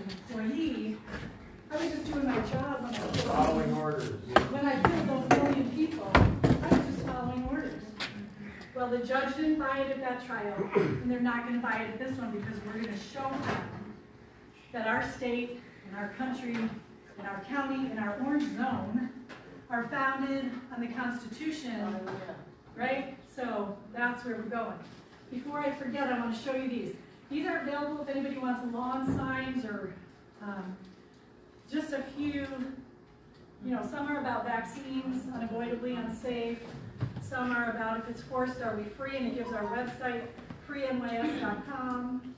an employee, I was just doing my job when I Following orders. when I killed those million people. I was just following orders. Well, the judge didn't buy it at that trial, and they're not going to buy it at this one because we're going to show them that our state and our country and our county and our orange zone are founded on the Constitution, right? So that's where we're going. Before I forget, I want to show you these. These are available if anybody wants lawn signs or just a few, some are about vaccines, unavoidably unsafe. Some are about if it's forced, are we free? And it gives our website, freenys.com.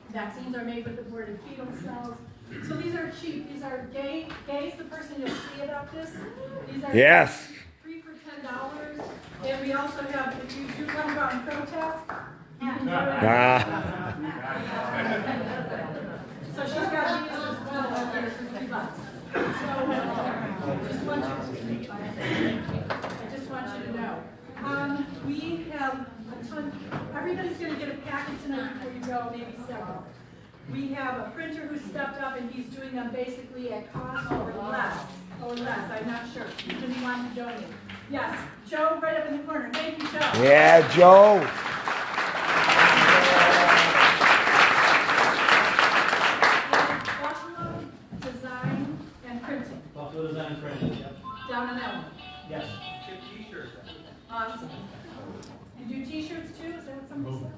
Vaccines are made with aborted fetal cells. So these are cheap. These are Gay's the person you'll see about this. These are Yes. free for $10. And we also have, if you do come out and protest, you can do it. So she's got these as well out there for $3. So I just want you to know. We have a ton. Everybody's going to get a packet tonight before you go, maybe several. We have a printer who stepped up and he's doing them basically at cost or less. I'm not sure. Does he want to donate? Yes. Joe, right up in the corner. Thank you, Joe. Yeah, Joe. Buffalo Design and Printing. Buffalo Design Printing, yep. Down in Elm. Yes. T-shirts. Awesome. You do t-shirts too? Is that what somebody said?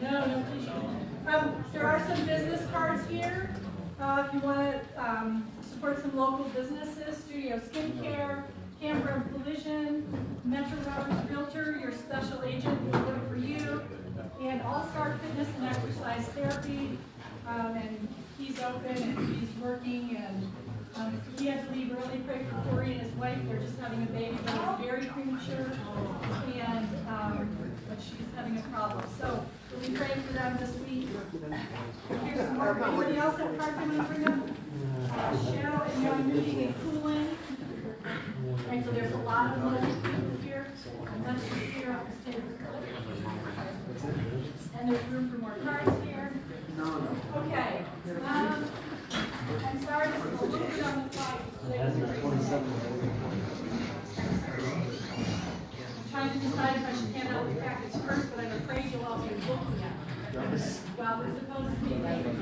No t-shirts. There are some business cards here. If you want to support some local businesses, Studio Skincare, Camper and Collision, Metro Roberts Realtor, your special agent will work for you, and All Star Fitness and Exercise Therapy. And he's open and he's working, and he had to leave early. Pray for Corey and his wife. They're just having a baby, but it's very premature, and but she's having a problem. So we'll be praying for them this week. Here's some more. Anybody else have cards I'm going to bring up? Cheryl and Young Moving and Cooling. Right, so there's a lot of money here, and that's here on this table. And there's room for more cards here. Okay. I'm sorry, this is a little bit on the fly. I'm trying to decide if I should hand out the packets first, but I'm afraid you'll all be looking at them. Well, we're supposed to be making it.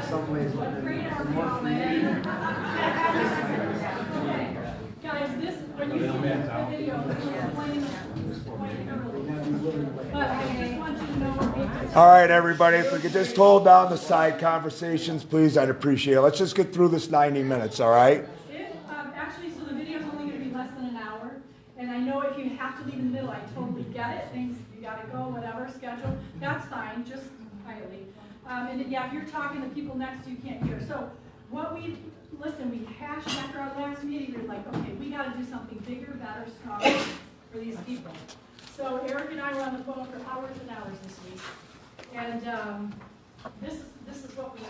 So, what grade are we all in? Okay. Guys, this, when you see the video, we'll explain it quite thoroughly. But I just want you to know what we just. All right, everybody, if we could just hold down the side conversations, please, I'd appreciate it. Let's just get through this 90 minutes, all right? Actually, so the video's only going to be less than an hour. And I know if you have to leave in the middle, I totally get it. Things, you got to go, whatever, schedule. That's fine, just quietly. And yeah, if you're talking to people next to you, can't hear. So we hashed after our last meeting, we were like, okay, we got to do something bigger, better, stronger for these people. So Eric and I were on the phone for hours and hours this week. And this is what we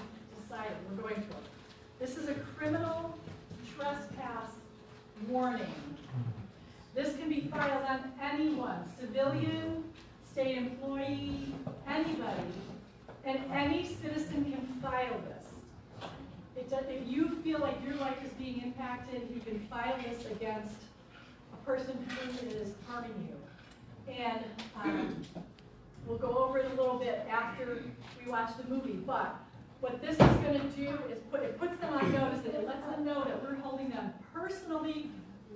decided we're going for. This is a criminal trespass warning. This can be filed on anyone, civilian, state employee, anybody, and any citizen can file this. If you feel like your life is being impacted, you can file this against a person who is harming you. And we'll go over it a little bit after we watch the movie. But what this is going to do is it puts them on notice, and it lets them know that we're holding them personally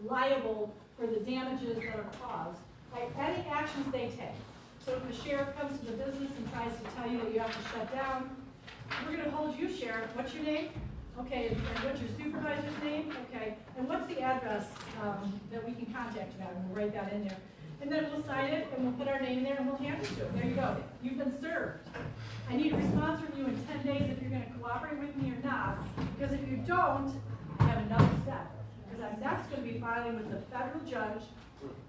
liable for the damages that are caused by any actions they take. So if the sheriff comes to the business and tries to tell you that you have to shut down, we're going to hold you, sheriff. What's your name? Okay, and what's your supervisor's name? Okay, and what's the address that we can contact you at? And we'll write that in there. And then we'll sign it, and we'll put our name there, and we'll hand it to them. There you go. You've been served. I need a response from you in 10 days if you're going to cooperate with me or not, because if you don't, I have another step. Because I'm next going to be filing with the federal judge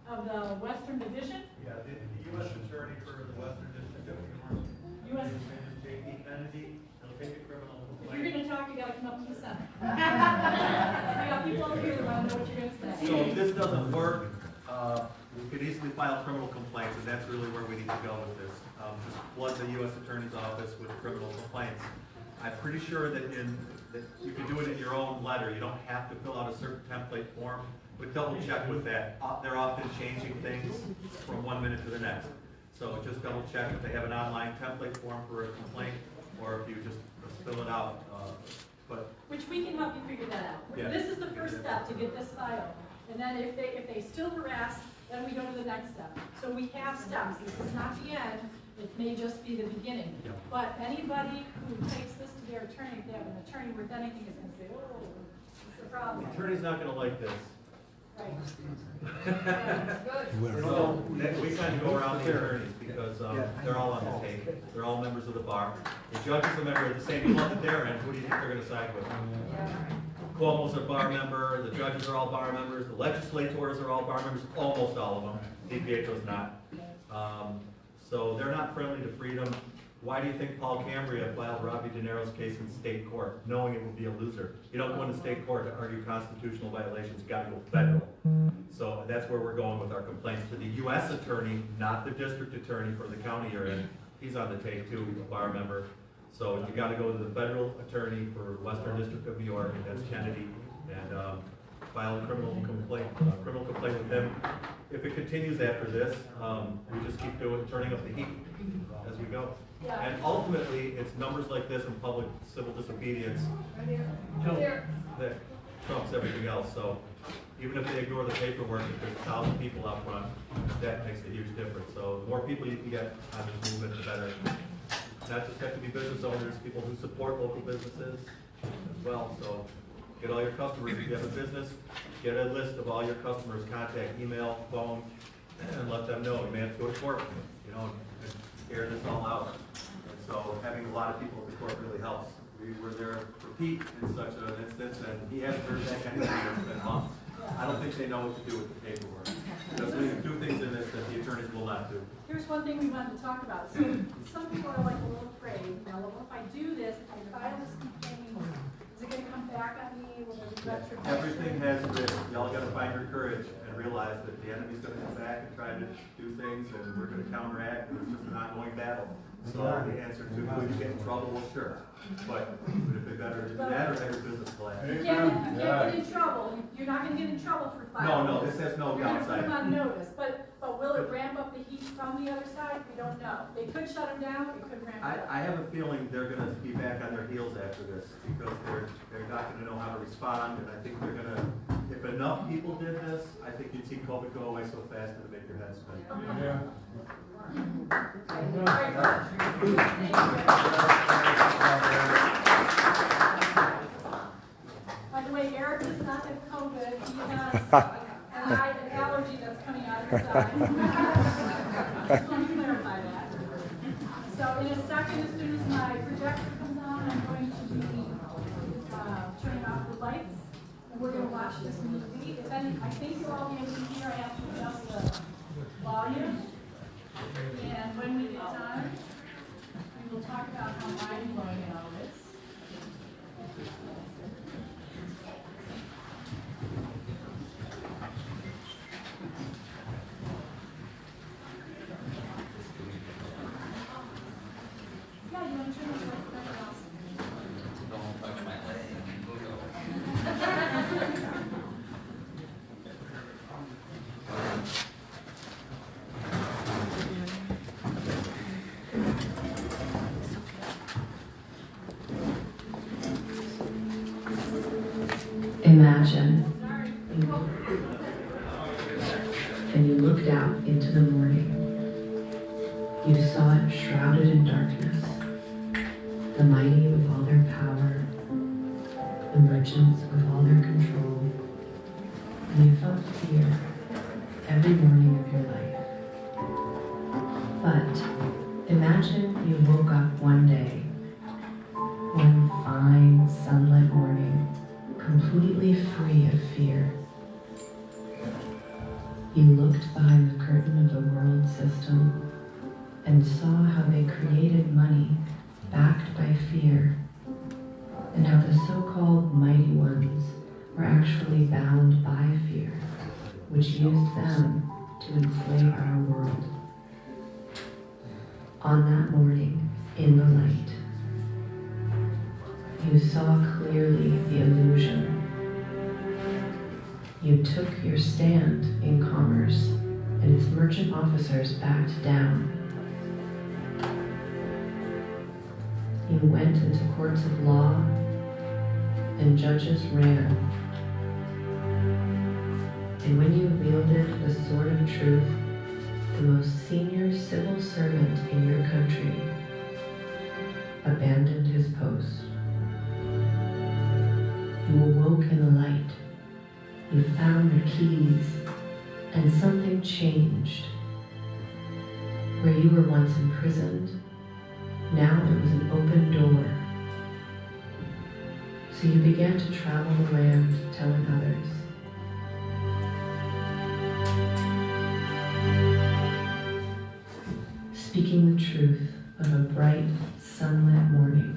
of the Western Division. Yeah, the U.S. Attorney for the Western District of New York. U.S. J.P. Kennedy, he'll take a criminal If complaint. you're going to talk, you got to come up to the center. I got people over here that want to know what you're going to say. So if this doesn't work, we could easily file criminal complaints, and that's really where we need to go with this. Just flood the U.S. Attorney's Office with criminal complaints. I'm pretty sure that that you can do it in your own letter. You don't have to fill out a certain template form, but double check with that. They're often changing things from 1 minute to the next. So just double check if they have an online template form for a complaint, or if you just fill it out. Which we can help you figure that out. Yeah. This is the first step to get this filed. And then if they still harass, then we go to the next step. So we have steps. This is not the end. It may just be the beginning. Yeah. But anybody who takes this to their attorney, if they have an attorney worth anything, is going to say, oh, it's a problem. The attorney's not gonna like this. Right. So we kind of go around the attorneys because they're all on the tape. They're all members of the bar. The judge is a member of the same club that they're in. Who do you think they're gonna side with? Cuomo's a bar member, the judges are all bar members, the legislators are all bar members, almost all of them. DiPietro's not. So they're not friendly to freedom. Why do you think Paul Cambria filed Robbie De Niro's case in state court, knowing it would be a loser? You don't go into state court to argue constitutional violations, you gotta go federal. So that's where we're going with our complaints to the U.S. attorney, not the district attorney for the county you're in. He's on the tape too, he's a bar member. So you gotta go to the federal attorney for Western District of New York, and that's Kennedy, and file a criminal complaint with him. If it continues after this, we just keep turning up the heat as we go. Yeah. And ultimately, it's numbers like this and public civil disobedience that trumps everything else. So even if they ignore the paperwork, if there's 1,000 people out front, that makes a huge difference. So the more people you can get on this movement, the better. Not just have to be business owners, people who support local businesses as well. So get all your customers. If you have a business, get a list of all your customers, contact, email, phone, and let them know. You may have to go to court, you know, and scare this all out. And so having a lot of people at the court really helps. We were there for Pete in such an instance, and he hasn't heard back anything. It's been months. I don't think they know what to do with the paperwork. Because we can do things in this that the attorneys will not do. Here's one thing we wanted to talk about. So some people are like a little afraid. You know, well, if I do this, if I file this complaint, is it going to come back on me? Will there be retribution? Everything has risk. Y'all got to find your courage and realize that the enemy's going to come back and try to do things, and we're going to counteract, and it's just an ongoing battle. So the answer to, will you get in trouble? Well, sure. But would it be better to do that or have your business collapse? You can't get in trouble. You're not going to get in trouble for filing. No, this has no You're going to put downside. them on notice. But will it ramp up the heat from the other side? We don't know. They could shut them down. It could ramp it up. I have a feeling they're going to be back on their heels after this because they're not going to know how to respond, and I think they're going to. If enough people did this, I think you'd see COVID go away so fast it'd make your head spin. Yeah. Very good. Thank you. By the way, Eric does not have COVID. He has an allergy that's coming out of his eyes. Just want to clarify that. So in a second, as soon as my projector comes on, I'm going to be turning off the lights, and we're going to watch this movie. If any, I think you'll all be able to hear. I have to adjust the volume. And when we get done, we will talk about how mind-blowing it all is. Yeah, you want to turn those lights back on? Don't touch my leg. Imagine and you looked out into the morning. You saw it shrouded in darkness, the mighty with all their power, the merchants with all their control, and you felt fear every morning of your life. But imagine you woke up one day, one fine sunlit morning, completely free of fear. You looked behind the curtain of the world system and saw how they created money backed by fear, and how the so-called mighty ones were actually bound by fear, which used them to enslave our world. On that morning, in the light, you saw clearly the illusion. You took your stand in commerce, and its merchant officers backed down. You went into courts of law, and judges ran. And when you wielded the sword of truth, the most senior civil servant in your country abandoned his post. You awoke in the light. You found the keys, and something changed. Where you were once imprisoned, now it was an open door. So you began to travel the land telling others. Speaking the truth of a bright, sunlit morning.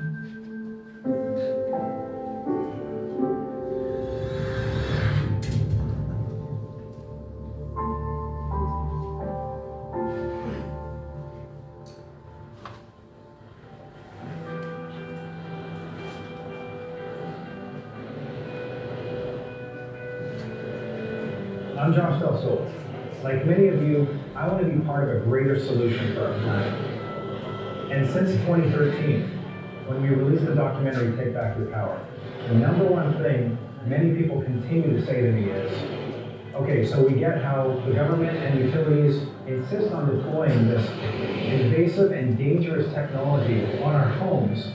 I'm Josh Del Sol. Like many of you, I want to be part of a greater solution for our planet. And since 2013, when we released the documentary Take Back Your Power, the number one thing many people continue to say to me is, okay, so we get how the government and utilities insist on deploying this invasive and dangerous technology on our homes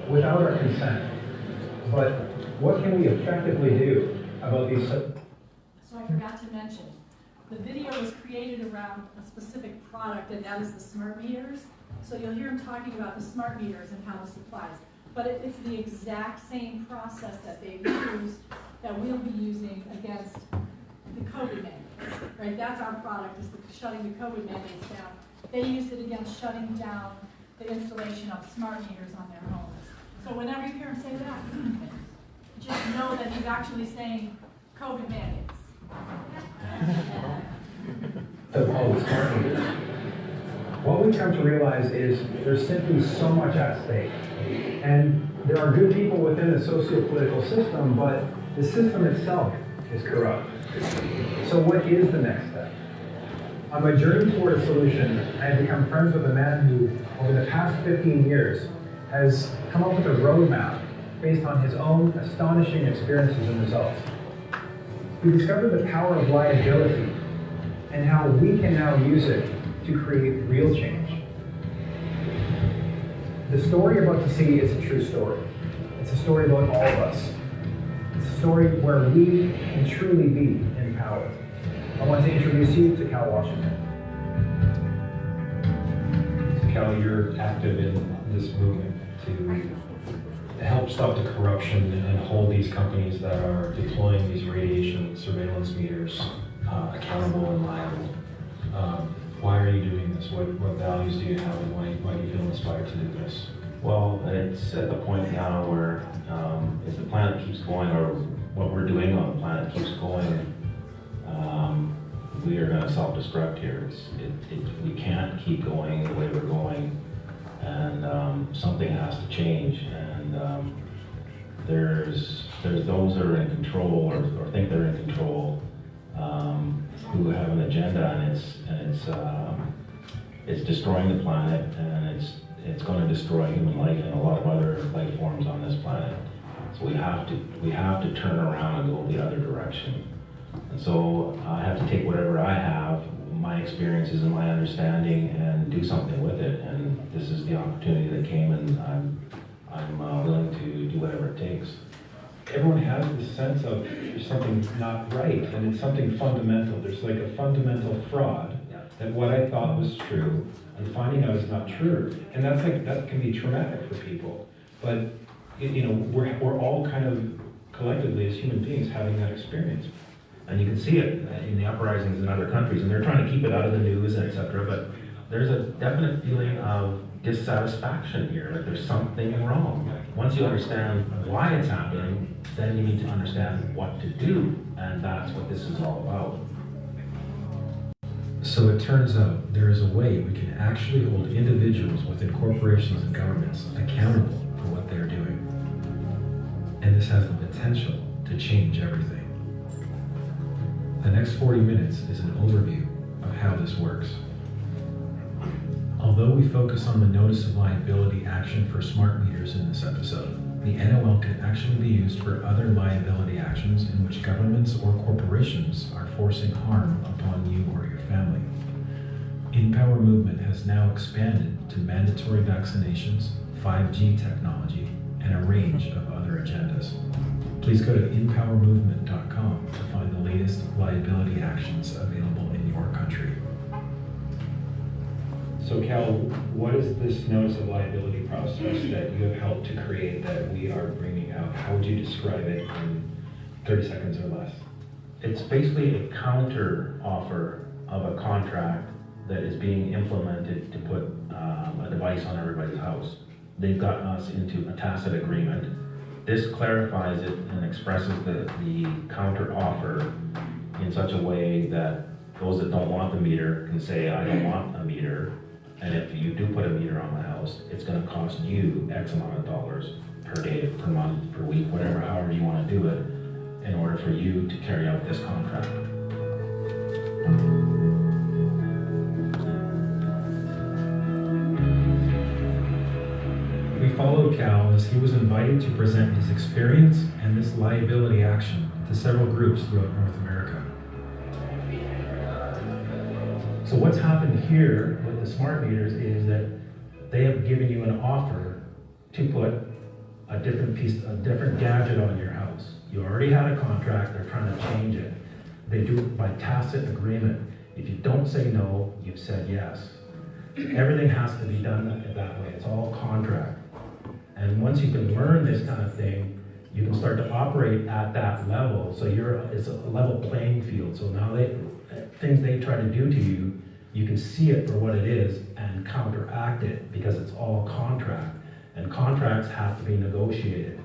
without our consent. But what can we effectively do about these? So I forgot to mention, the video was created around a specific product, and that is the smart meters. So you'll hear him talking about the smart meters and how this applies. But it's the exact same process that they used, that we'll be using against the COVID mandates, right? That's our product, is the shutting the COVID mandates down. They used it against shutting down the installation of smart meters on their homes. So whenever you hear him say that, just know that he's actually saying COVID mandates. What we've come to realize is there's simply so much at stake. And there are good people within the socio-political system, but the system itself is corrupt. So what is the next step? On my journey toward a solution, I have become friends with a man who, over the past 15 years, has come up with a roadmap based on his own astonishing experiences and results. He discovered the power of liability and how we can now use it to create real change. The story you're about to see is a true story. It's a story about all of us. It's a story where we can truly be empowered. I want to introduce you to Cal Washington. Cal, you're active in this movement to help stop the corruption and hold these companies that are deploying these radiation surveillance meters accountable and liable. Why are you doing this? What values do you have, and why do you feel inspired to do this? Well, it's at the point now where if the planet keeps going, or what we're doing on the planet keeps going, we are going to self-destruct here. We can't keep going the way we're going, and something has to change. And there's those that are in control, or think they're in control, who have an agenda, and it's destroying the planet, and it's going to destroy human life and a lot of other life forms on this planet. So we have to turn around and go the other direction. And so I have to take whatever I have, my experiences and my understanding, and do something with it. And this is the opportunity that came, and I'm willing to do whatever it takes. Everyone has this sense of there's something not right, and it's something fundamental. There's like a fundamental fraud that what I thought was true, and finding out it's not true. And that can be traumatic for people. But we're all kind of collectively as human beings having that experience. And you can see it in the uprisings in other countries, and they're trying to keep it out of the news, etc. But there's a definite feeling of dissatisfaction here, like there's something wrong. Once you understand why it's happening, then you need to understand what to do, and that's what this is all about. So it turns out there is a way we can actually hold individuals within corporations and governments accountable for what they're doing. And this has the potential to change everything. The next 40 minutes is an overview of how this works. Although we focus on the notice of liability action for smart meters in this episode, the NOL can actually be used for other liability actions in which governments or corporations are forcing harm upon you or your family. InPower movement has now expanded to mandatory vaccinations, 5G technology, and a range of other agendas. Please go to InPowerMovement.com to find the latest liability actions available in your country. So Cal, what is this notice of liability process that you have helped to create that we are bringing out? How would you describe it in 30 seconds or less? It's basically a counter offer of a contract that is being implemented to put a device on everybody's house. They've gotten us into a tacit agreement. This clarifies it and expresses the counter offer in such a way that those that don't want the meter can say, I don't want a meter. And if you do put a meter on the house, it's going to cost you X amount of dollars per day, per month, per week, whatever, however you want to do it, in order for you to carry out this contract. We followed Cal as he was invited to present his experience and this liability action to several groups throughout North America. So what's happened here with the smart meters is that they have given you an offer to put a different gadget on your house. You already had a contract, they're trying to change it. They do it by tacit agreement. If you don't say no, you've said yes. Everything has to be done that way. It's all contract. And once you can learn this kind of thing, you can start to operate at that level. So it's a level playing field. So now things they try to do to you, you can see it for what it is and counteract it because it's all contract. And contracts have to be negotiated.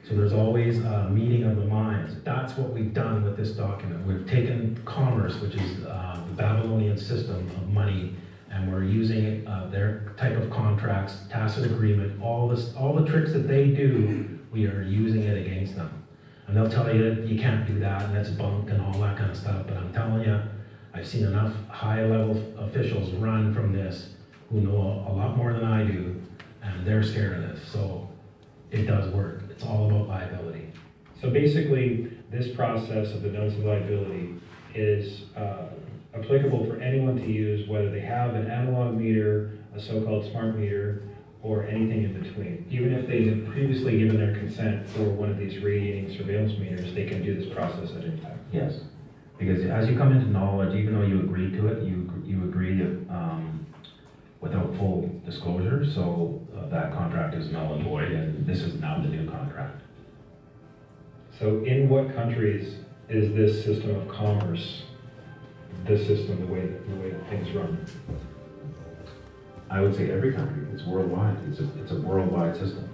So there's always a meeting of the minds. That's what we've done with this document. We've taken commerce, which is the Babylonian system of money, and we're using their type of contracts, tacit agreement, all the tricks that they do, we are using it against them. And they'll tell you that you can't do that, and that's bunk and all that kind of stuff, but I'm telling you, I've seen enough high-level officials run from this who know a lot more than I do, and they're scared of this, so it does work. It's all about liability. So basically, this process of the notice of liability is applicable for anyone to use, whether they have an analog meter, a so-called smart meter, or anything in between. Even if they have previously given their consent for one of these radiating surveillance meters, they can do this process at any time. Yes, because as you come into knowledge, even though you agree to it, you agree to, without full disclosure, so that contract is null and void, and this is now the new contract. So in what countries is this system of commerce, this system, the way that things run? I would say every country. It's worldwide. It's a worldwide system.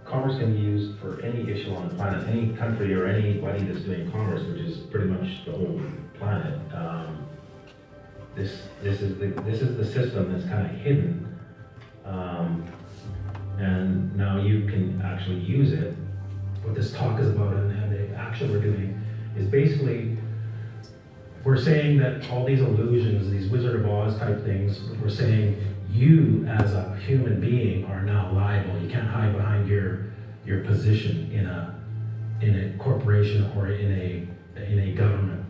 Commerce can be used for any issue on the planet, any country or anybody that's doing commerce, which is pretty much the whole planet. This is the system that's kind of hidden, and now you can actually use it. What this talk is about and the action we're doing is basically we're saying that all these illusions, these Wizard of Oz type things, we're saying you as a human being are now liable. You can't hide behind your position in a corporation or in a government.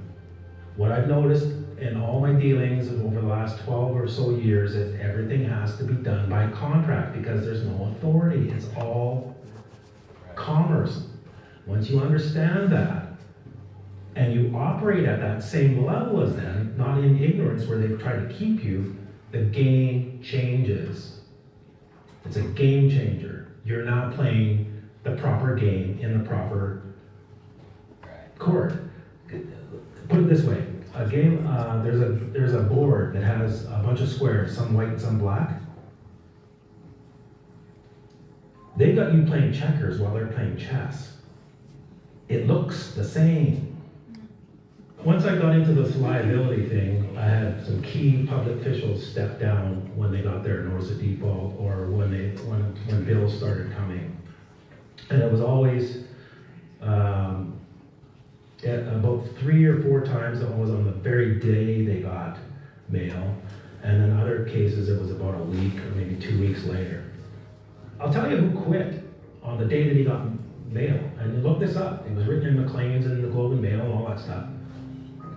What I've noticed in all my dealings over the last 12 or so years is everything has to be done by contract because there's no authority. It's all commerce. Once you understand that, and you operate at that same level as them, not in ignorance where they've tried to keep you, the game changes. It's a game changer. You're now playing the proper game in the proper court. Put it this way, a game, there's a board that has a bunch of squares, some white and some black. They've got you playing checkers while they're playing chess. It looks the same. Once I got into this liability thing, I had some key public officials step down when they got their notice of default or when bills started coming. And it was always about 3 or 4 times it was on the very day they got mail. And in other cases it was about a week or maybe 2 weeks later. I'll tell you who quit on the day that he got mail. And you look this up. It was written in Maclean's and the Globe and Mail and all that stuff.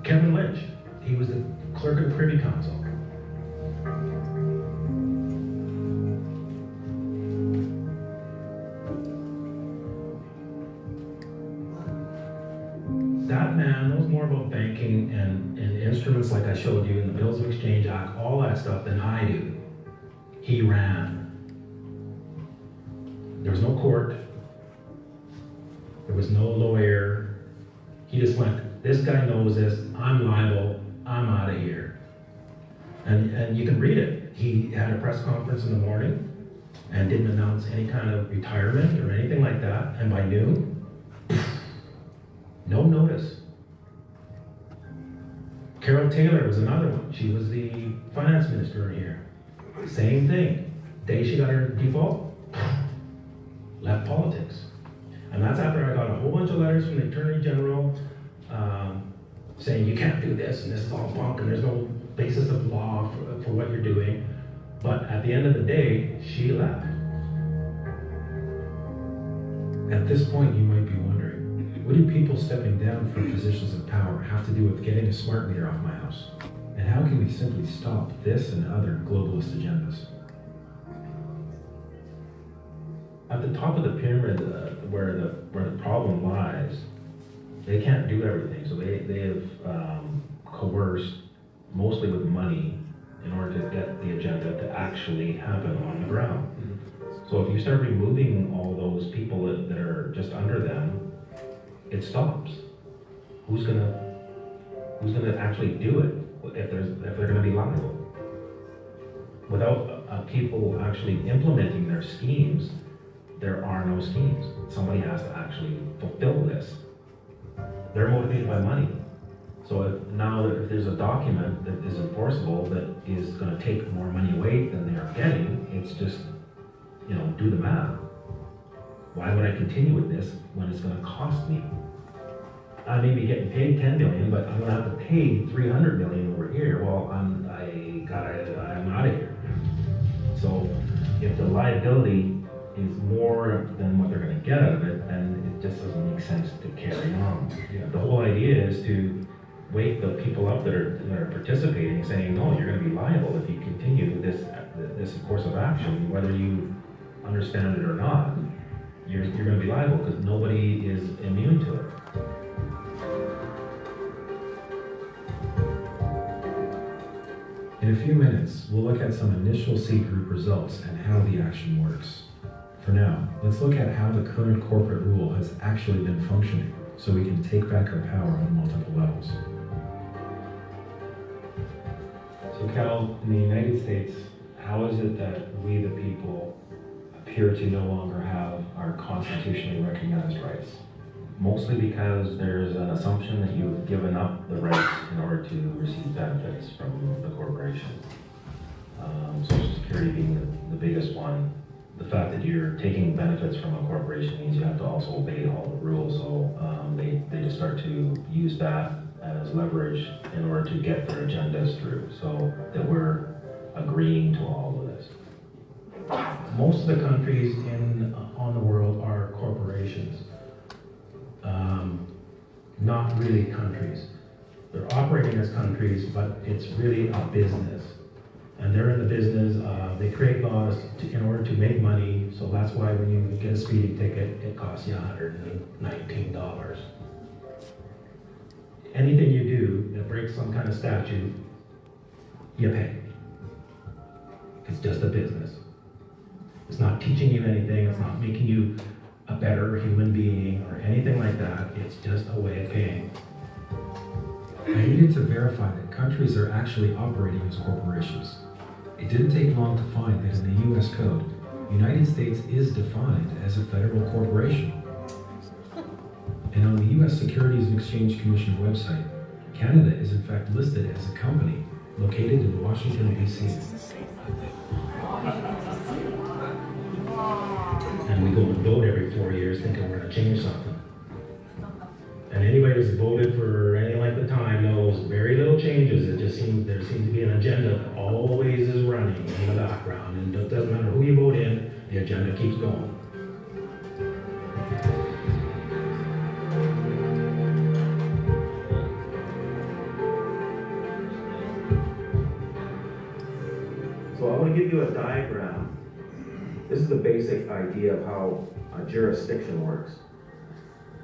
Kevin Lynch. He was the clerk of the Privy Council. That man knows more about banking and instruments like I showed you in the Bills of Exchange Act, all that stuff than I do. He ran. There was no court. There was no lawyer. He just went, this guy knows this, I'm liable, I'm out of here. And you can read it. He had a press conference in the morning and didn't announce any kind of retirement or anything like that. And by noon, no notice. Carol Taylor was another one. She was the finance minister here. Same thing. Day she got her default, left politics. And that's after I got a whole bunch of letters from the Attorney General saying you can't do this and this is all bunk and there's no basis of law for what you're doing. But at the end of the day, she left. At this point, you might be wondering, what do people stepping down from positions of power have to do with getting a smart meter off my house? And how can we simply stop this and other globalist agendas? At the top of the pyramid, where the problem lies, they can't do everything. So they have coerced, mostly with money, in order to get the agenda to actually happen on the ground. So if you start removing all those people that are just under them, it stops. Who's gonna actually do it if they're gonna be liable? Without people actually implementing their schemes, there are no schemes. Somebody has to actually fulfill this. They're motivated by money. So if there's a document that is enforceable that is going to take more money away than they are getting, it's just, do the math. Why would I continue with this when it's going to cost me? I may be getting paid $10 million, but I'm going to have to pay $300 million over here. Well, I'm out of here. So if the liability is more than what they're going to get out of it, then it just doesn't make sense to carry on. Yeah. The whole idea is to wake the people up that are participating, saying, no, you're going to be liable if you continue this course of action, whether you understand it or not. You're going to be liable because nobody is immune to it. In a few minutes, we'll look at some initial seed group results and how the action works. For now, let's look at how the current corporate rule has actually been functioning so we can take back our power on multiple levels. So Cal, in the United States, how is it that we the people appear to no longer have our constitutionally recognized rights? Mostly because there's an assumption that you've given up the rights in order to receive benefits from the corporation. Social Security being the biggest one. The fact that you're taking benefits from a corporation means you have to also obey all the rules, so they just start to use that as leverage in order to get their agendas through, so that we're agreeing to all of this. Most of the countries on the world are corporations. Not really countries. They're operating as countries, but it's really a business. And they're in the business, they create laws in order to make money, so that's why when you get a speeding ticket, it costs you $119. Anything you do that breaks some kind of statute, you pay. It's just a business. It's not teaching you anything, it's not making you a better human being or anything like that, it's just a way of paying. I needed to verify that countries are actually operating as corporations. It didn't take long to find that in the US Code, United States is defined as a federal corporation. And on the US Securities and Exchange Commission website, Canada is in fact listed as a company located in Washington, D.C. And we go and vote every 4 years thinking we're gonna change something. And anybody who's voted for any length of time knows very little changes. It just seems, there seems to be an agenda that always is running in the background. And it doesn't matter who you vote in, the agenda keeps going. So I want to give you a diagram. This is the basic idea of how a jurisdiction works.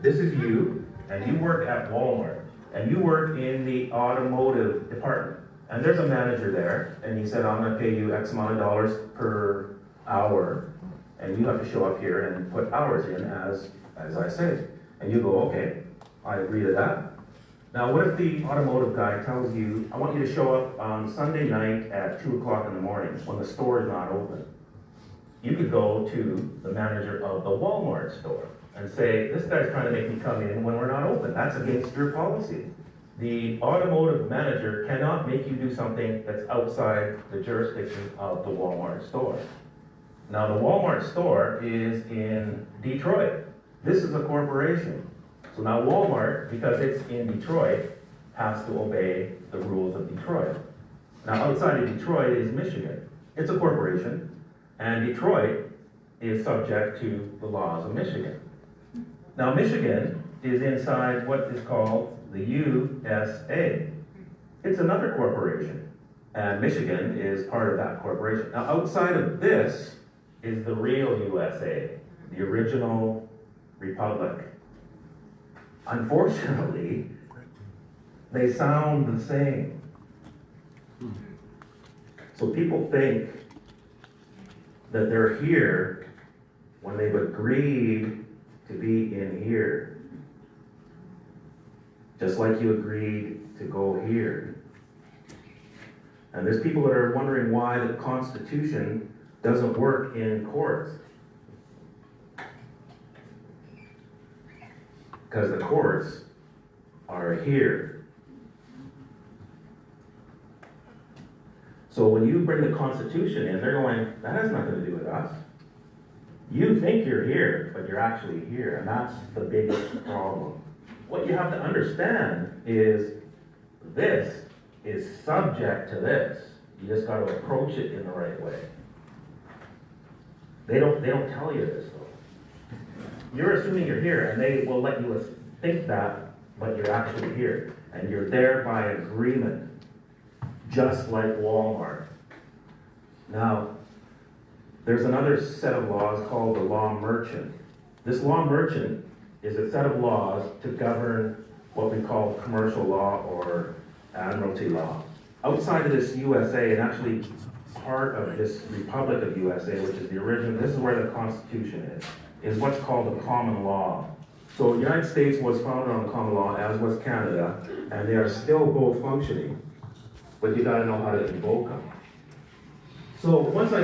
This is you, and you work at Walmart, and you work in the automotive department. And there's a manager there, and he said, I'm gonna pay you X amount of dollars per hour, and you have to show up here and put hours in as I say. And you go, okay, I agree to that. Now, what if the automotive guy tells you, I want you to show up on Sunday night at 2 o'clock in the morning when the store is not open? You could go to the manager of the Walmart store and say, this guy's trying to make me come in when we're not open. That's against your policy. The automotive manager cannot make you do something that's outside the jurisdiction of the Walmart store. Now, the Walmart store is in Detroit. This is a corporation. So now Walmart, because it's in Detroit, has to obey the rules of Detroit. Now, outside of Detroit is Michigan. It's a corporation, and Detroit is subject to the laws of Michigan. Now, Michigan is inside what is called the USA. It's another corporation, and Michigan is part of that corporation. Now, outside of this is the real USA, the original republic. Unfortunately, they sound the same. So people think that they're here when they've agreed to be in here. Just like you agreed to go here. And there's people that are wondering why the Constitution doesn't work in courts. Because the courts are here. So when you bring the Constitution in, they're going, that has nothing to do with us. You think you're here, but you're actually here, and that's the biggest problem. What you have to understand is this is subject to this. You just got to approach it in the right way. They don't tell you this though. You're assuming you're here, and they will let you think that, but you're actually here. And you're there by agreement, just like Walmart. Now, there's another set of laws called the law merchant. This law merchant is a set of laws to govern what we call commercial law or admiralty law. Outside of this USA, and actually part of this Republic of USA, which is the original, this is where the Constitution is what's called the common law. So the United States was founded on the common law, as was Canada, and they are still both functioning, but you gotta know how to invoke them. So once I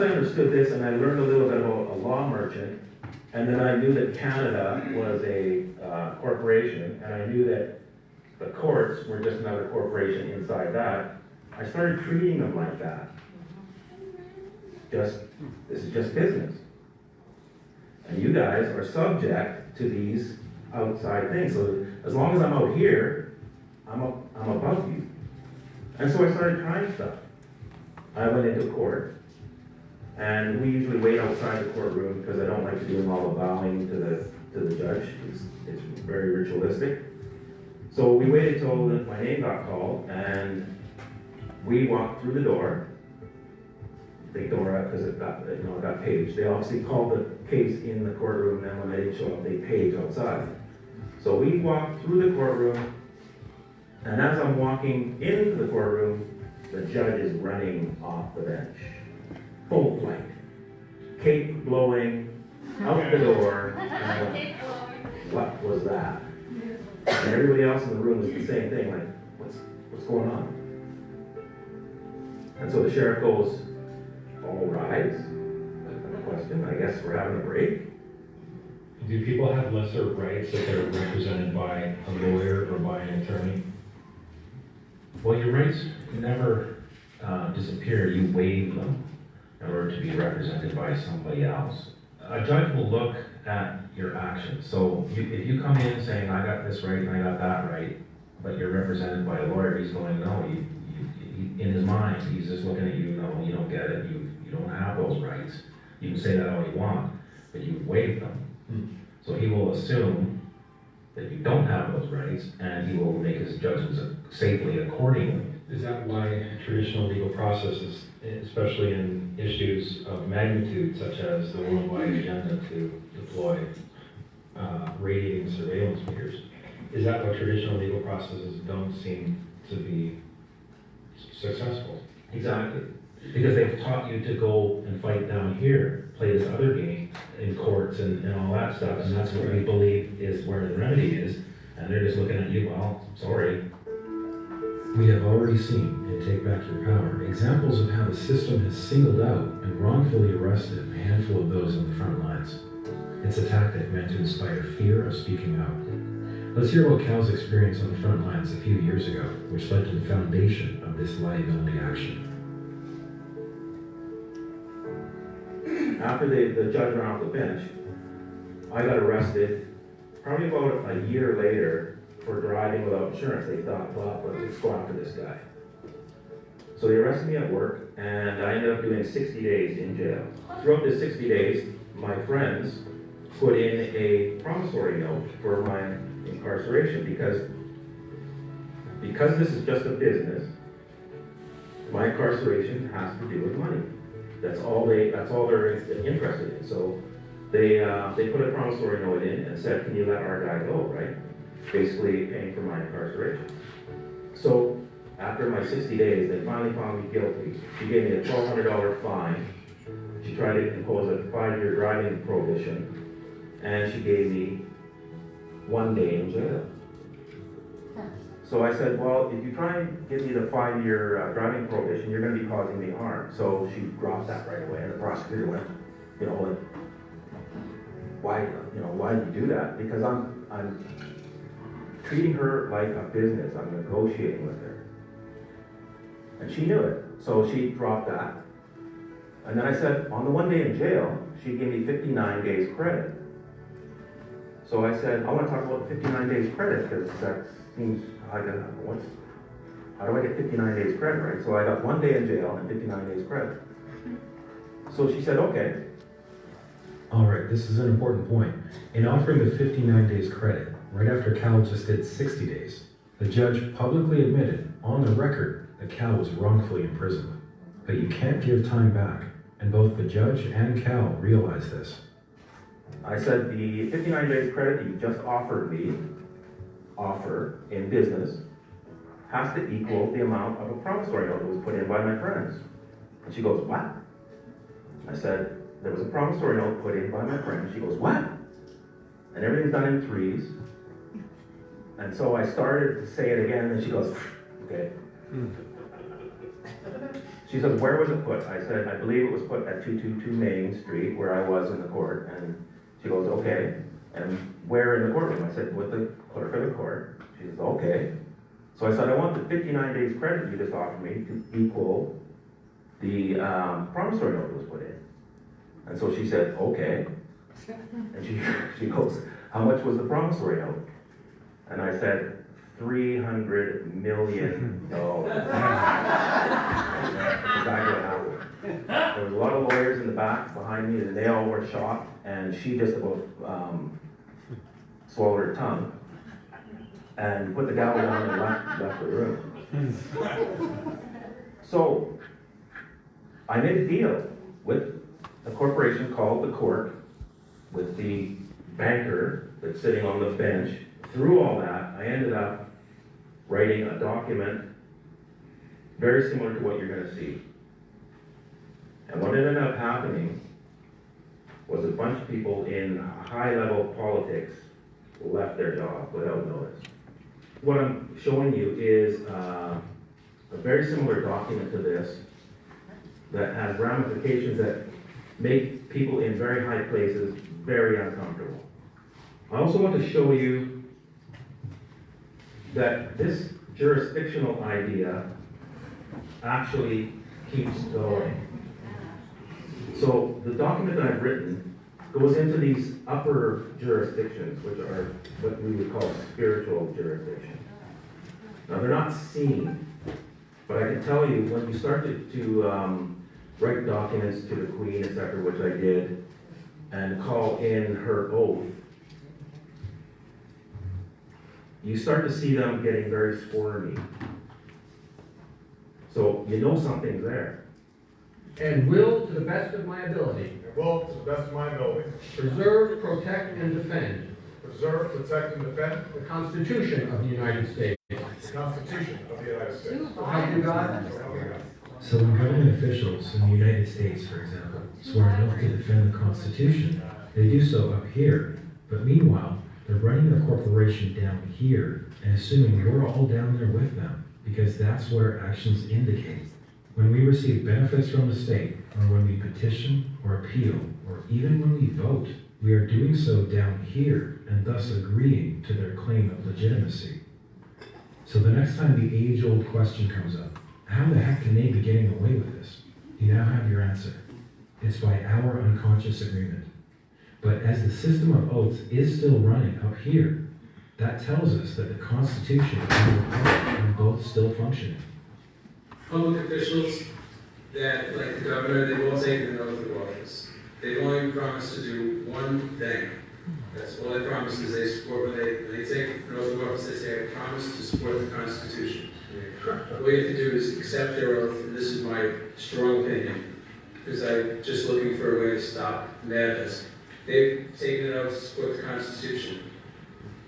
understood this and I learned a little bit about a law merchant, and then I knew that Canada was a corporation, and I knew that the courts were just another corporation inside that, I started treating them like that. This is just business. And you guys are subject to these outside things. So as long as I'm out here, I'm above you. And so I started trying stuff. I went into court, and we usually wait outside the courtroom because I don't like to do all the bowing to the judge. It's very ritualistic. So we waited till my name got called, and we walked through the door. Big door, because it got paged. They obviously called the case in the courtroom, and when they didn't show up, they paged outside. So we walked through the courtroom, and as I'm walking into the courtroom, the judge is running off the bench. Full flight. Cape blowing, out the door. And I went, what was that? And everybody else in the room was the same thing, like, what's going on? And so the sheriff goes, all rise. Question, I guess we're having a break. Do people have lesser rights if they're represented by a lawyer or by an attorney? Well, your rights never disappear, you waive them in order to be represented by somebody else. A judge will look at your actions. So if you come in saying, I got this right and I got that right, but you're represented by a lawyer, he's going, no, in his mind, he's just looking at you, no, you don't get it, you don't have those rights. You can say that all you want, but you've waived them. So he will assume that you don't have those rights, and he will make his judgments safely accordingly. Is that why traditional legal processes, especially in issues of magnitude such as the worldwide agenda to deploy radiating surveillance meters, is that why traditional legal processes don't seem to be successful? Exactly. Because they've taught you to go and fight down here, play this other game in courts and all that stuff, and that's what we believe is where the remedy is, and they're just looking at you, well, sorry. We have already seen in Take Back Your Power examples of how the system has singled out and wrongfully arrested a handful of those on the front lines. It's a tactic meant to inspire fear of speaking out. Let's hear about Cal's experience on the front lines a few years ago, which led to the foundation of this liability action. After the judge ran off the bench, I got arrested probably about a year later for driving without insurance. They thought, well, let's go after this guy. So they arrested me at work, and I ended up doing 60 days in jail. Throughout the 60 days, my friends put in a promissory note for my incarceration because this is just a business. My incarceration has to do with money. That's all they're interested in. So they put a promissory note in and said, can you let our guy go, right? Basically paying for my incarceration. So after my 60 days, they finally found me guilty. She gave me a $1,200 fine. She tried to impose a 5-year driving prohibition, and she gave me 1 day in jail. So I said, well, if you try and give me the 5-year driving prohibition, you're going to be causing me harm. So she dropped that right away, and the prosecutor went, like, why did you do that? Because I'm treating her like a business. I'm negotiating with her. And she knew it. So she dropped that. And then I said, on the 1 day in jail, she gave me 59 days credit. So I said, I want to talk about 59 days credit, because that seems, how do I get 59 days credit, right? So I got 1 day in jail and 59 days credit. So she said, okay. All right, this is an important point. In offering the 59 days credit, right after Cal just did 60 days, the judge publicly admitted on the record that Cal was wrongfully imprisoned. But you can't give time back, and both the judge and Cal realize this. I said, the 59 days credit that you just offered me, in business, has to equal the amount of a promissory note that was put in by my friends. And she goes, what? I said, there was a promissory note put in by my friend. She goes, what? And everything's done in threes. And so I started to say it again, and she goes, okay. She says, where was it put? I said, I believe it was put at 222 Main Street, where I was in the court. And she goes, okay. And where in the courtroom? I said, with the clerk of the court. She says, okay. So I said, I want the 59 days credit you just offered me to equal the promissory note that was put in. And so she said, okay. And she goes, how much was the promissory note? And I said, $300 million. Exactly what happened. There was a lot of lawyers in the back behind me, and they all were shocked, and she just about swallowed her tongue and put the gavel down and left the room. So I made a deal with a corporation called the Court, with the banker that's sitting on the bench. Through all that, I ended up writing a document very similar to what you're going to see. And what ended up happening was a bunch of people in high-level politics left their job without notice. What I'm showing you is a very similar document to this that has ramifications that make people in very high places very uncomfortable. I also want to show you that this jurisdictional idea actually keeps going. So the document that I've written goes into these upper jurisdictions, which are what we would call spiritual jurisdictions. Now, they're not seen, but I can tell you, when you start to write documents to the Queen, etc., which I did, and call in her oath, you start to see them getting very squirmy. So you know something's there. And will, to the best of my ability, And will, to the best of my ability, preserve, protect, and defend preserve, protect, and defend the Constitution of the United States. the Constitution of the United States. So help me God. So help me God. So when government officials in the United States, for example, swear an oath to defend the Constitution, they do so up here. But meanwhile, they're running their corporation down here and assuming we're all down there with them, because that's where actions indicate. When we receive benefits from the state, or when we petition or appeal, or even when we vote, we are doing so down here and thus agreeing to their claim of legitimacy. So the next time the age-old question comes up, how the heck can they be getting away with this? You now have your answer. It's by our unconscious agreement. But as the system of oaths is still running up here, that tells us that the Constitution and the Republic are both still functioning. Public officials that, like the governor, they've all taken an oath of office. They've only promised to do one thing. That's all they promise is they support, when they take an oath of office, they say, I promise to support the Constitution. All you have to do is accept their oath, and this is my strong opinion, because I'm just looking for a way to stop madness. They've taken an oath to support the Constitution.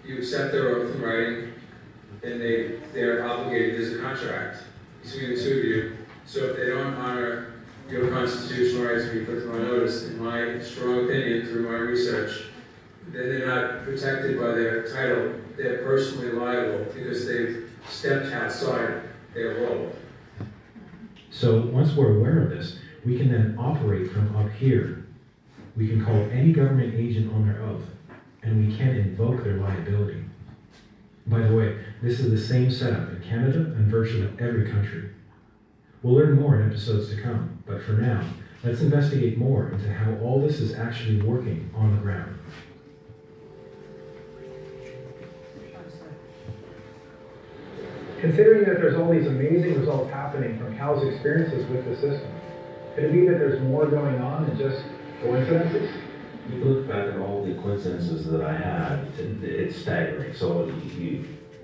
You accept their oath in writing, then they're obligated, there's a contract between the two of you. So if they don't honor your constitutional rights when you put them on notice, in my strong opinion, through my research, then they're not protected by their title. They're personally liable because they've stepped outside their role. So once we're aware of this, we can then operate from up here. We can call any government agent on their oath, and we can invoke their liability. By the way, this is the same setup in Canada and virtually every country. We'll learn more in episodes to come, but for now, let's investigate more into how all this is actually working on the ground. Considering that there's all these amazing results happening from Cal's experiences with the system, could it be that there's more going on than just coincidences? You look back at all the coincidences that I had, it's staggering. So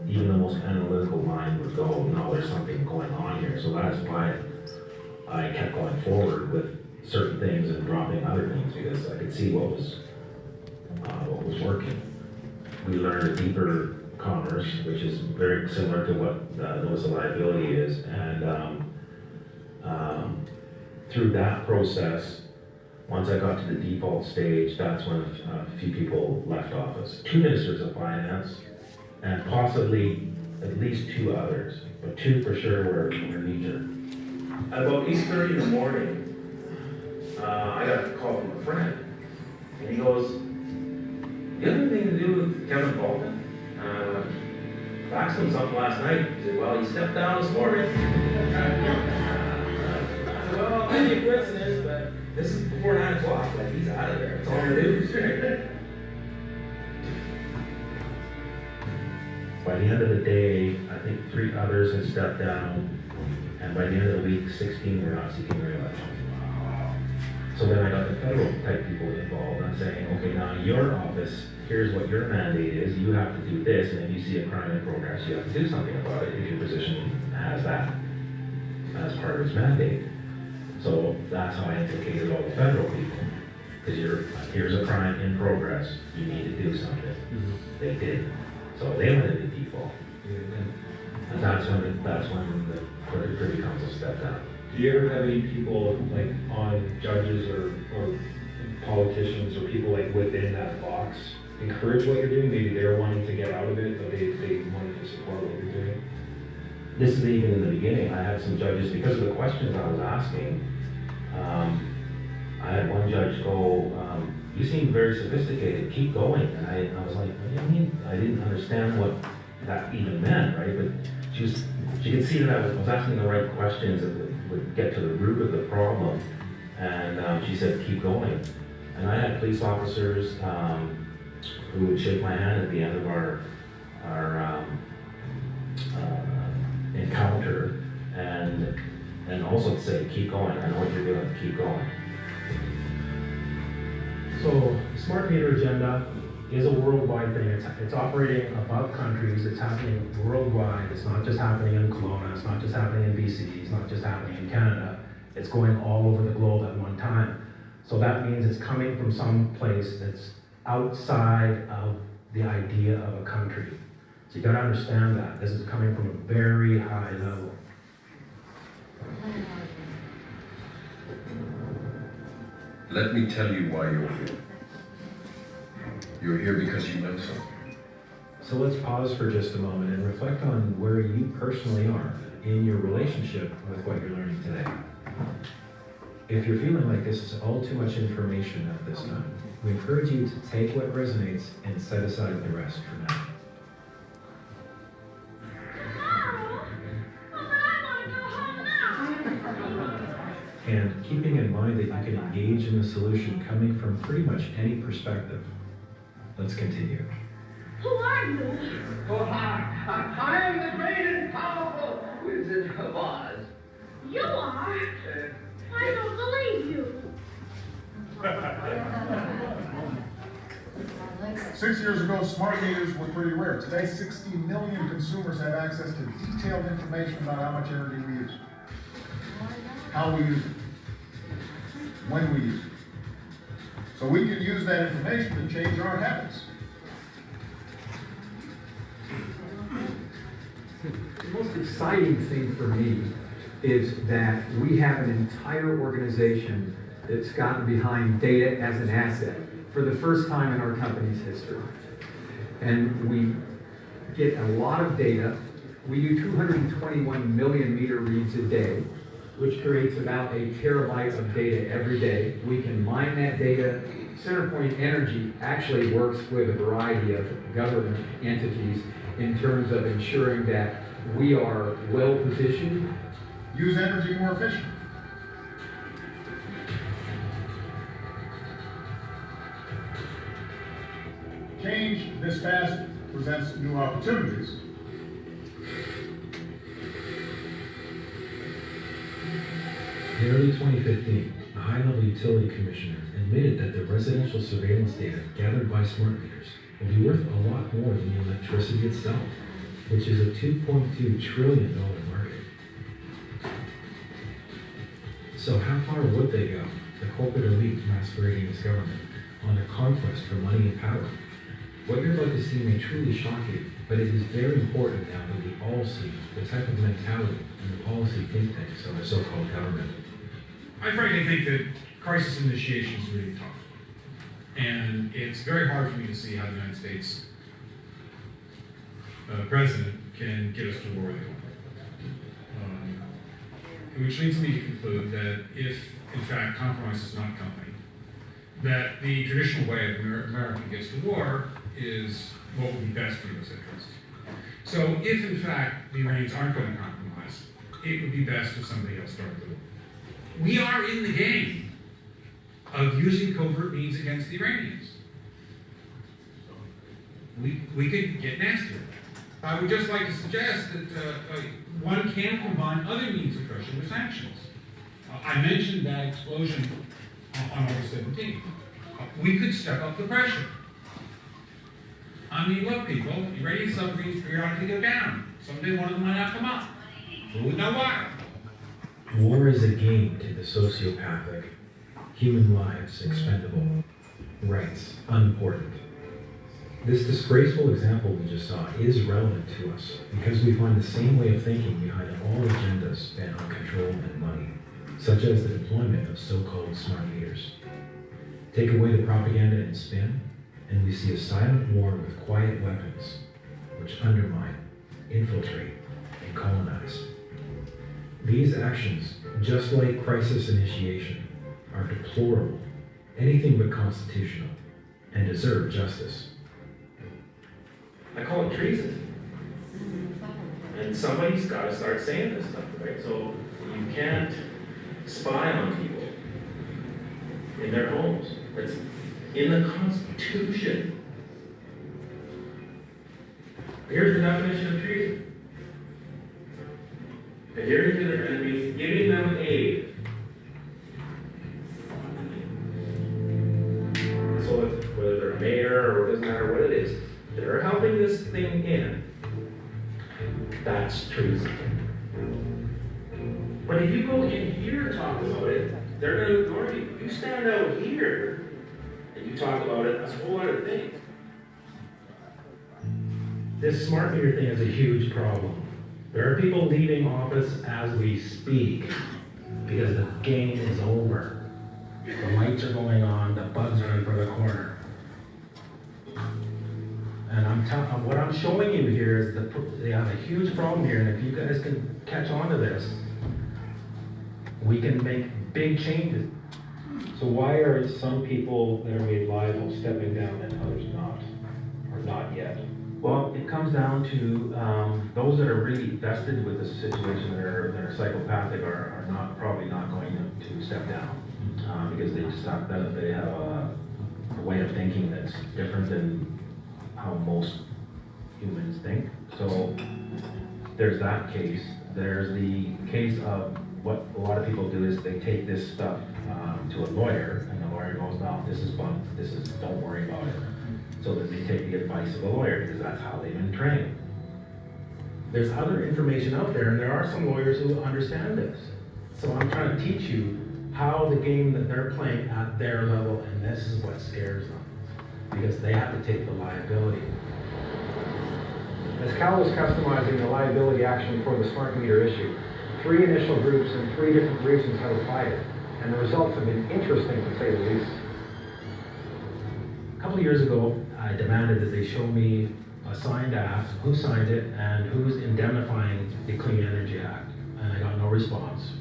even the most analytical mind would go, no, there's something going on here. So that's why I kept going forward with certain things and dropping other things, because I could see what was working. We learned a deeper commerce, which is very similar to what notice of liability is, and through that process, once I got to the default stage, that's when a few people left office. 2 ministers of finance, and possibly at least 2 others, but 2 for sure were knee-jerk. At about 8:30 in the morning, I got a call from a friend, and he goes, "You have anything to do with Kevin Baldwin? Faxed him something last night." He said, "Well, he stepped down this morning." I said, "Well, maybe a coincidence, but this is before 9 o'clock. Like, he's out of there. It's all the news." By the end of the day, I think 3 others had stepped down, and by the end of the week, 16 were not seeking re-election. So then I got the federal type people involved. I'm saying, okay, now your office, here's what your mandate is. You have to do this, and if you see a crime in progress, you have to do something about it if your position has that as part of its mandate. So that's how I implicated all the federal people. Because here's a crime in progress, you need to do something. They did. So they went into default. And that's when the Privy Council stepped down. Do you ever have any people like on judges or politicians or people like within that box encourage what you're doing? Maybe they're wanting to get out of it, but they wanted to support what you're doing? This is even in the beginning. I had some judges, because of the questions I was asking, I had one judge go, "You seem very sophisticated, keep going." And I was like, what do you mean? I didn't understand what that even meant, right? But she could see that I was asking the right questions that would get to the root of the problem. And she said, keep going. And I had police officers who would shake my hand at the end of our encounter and also say, keep going, I know what you're doing, keep going. So, Smart Meter Agenda is a worldwide thing. It's operating above countries. It's happening worldwide. It's not just happening in Kelowna. It's not just happening in BC. It's not just happening in Canada. It's going all over the globe at one time. So that means it's coming from some place that's outside of the idea of a country. So you got to understand that. This is coming from a very high level. Let me tell you why you're here. You're here because you know something. So let's pause for just a moment and reflect on where you personally are in your relationship with what you're learning today. If you're feeling like this is all too much information at this time, we encourage you to take what resonates and set aside the rest for now. And keeping in mind that you can engage in the solution coming from pretty much any perspective. Let's continue. Who are you? Oh, I am the great and powerful Wizard of Oz. You are? I don't believe you. 6 years ago, smart meters were pretty rare. Today, 60 million consumers have access to detailed information about how much energy we use, how we use it, when we use it. So we can use that information to change our habits. The most exciting thing for me is that we have an entire organization that's gotten behind data as an asset for the first time in our company's history. And we get a lot of data. We do 221 million meter reads a day, which creates about a terabyte of data every day. We can mine that data. CenterPoint Energy actually works with a variety of government entities in terms of ensuring that we are well positioned. Use energy more efficiently. Change this fast presents new opportunities. In early 2015, a high-level utility commissioner admitted that the residential surveillance data gathered by smart meters will be worth a lot more than the electricity itself, which is a $2.2 trillion market. So how far would they go, the corporate elite masquerading as government, on a conquest for money and power? What you're about to see may truly shock you, but it is very important now that we all see the type of mentality and the policy think tanks of our so-called government. I frankly think that crisis initiation is really tough. And it's very hard for me to see how the United States president can get us to war with it. Which leads me to conclude that if, in fact, compromise is not coming, that the traditional way of America gets to war is what would be best for U.S. interests. So if, in fact, the Iranians aren't going to compromise, it would be best if somebody else started the war. We are in the game of using covert means against the Iranians. We could get nastier. I would just like to suggest that one can combine other means of pressure with sanctions. I mentioned that explosion on August 17th. We could step up the pressure. I mean, look, people, Iranian submarines periodically go down. Someday one of them might not come up. Who would know why? War is a game to the sociopathic. Human lives expendable. Rights unimportant. This disgraceful example we just saw is relevant to us because we find the same way of thinking behind all agendas bent on control and money, such as the deployment of so-called smart meters. Take away the propaganda and spin, and we see a silent war with quiet weapons, which undermine, infiltrate, and colonize. These actions, just like crisis initiation, are deplorable, anything but constitutional, and deserve justice. I call it treason. And somebody's gotta start saying this stuff, right? So you can't spy on people in their homes. It's in the Constitution. Here's the definition of treason. Adhering to their enemies, giving them aid. So if, whether they're a mayor or it doesn't matter what it is, they're helping this thing in. That's treason. But if you go in here and talk about it, they're going to ignore you. You stand out here and you talk about it, that's a whole other thing. This smart meter thing is a huge problem. There are people leaving office as we speak because the game is over. The lights are going on, the bugs are in for the corner. And what I'm showing you here is they have a huge problem here, and if you guys can catch on to this, we can make big changes. So why are some people that are made liable stepping down and others not, or not yet? Well, it comes down to those that are really vested with this situation, that are psychopathic, are probably not going to step down because they just have a way of thinking that's different than how most humans think. So there's that case. There's the case of what a lot of people do is they take this stuff to a lawyer, and the lawyer goes, "No, this is bunk. Don't worry about it." So that they take the advice of a lawyer because that's how they've been trained. There's other information out there, and there are some lawyers who understand this. So I'm trying to teach you how the game that they're playing at their level, and this is what scares them, because they have to take the liability. As Cal was customizing the liability action for the smart meter issue, 3 initial groups and 3 different regions have applied it, and the results have been interesting to say the least. A couple of years ago, I demanded that they show me a signed act, who signed it, and who's indemnifying the Clean Energy Act, and I got no response.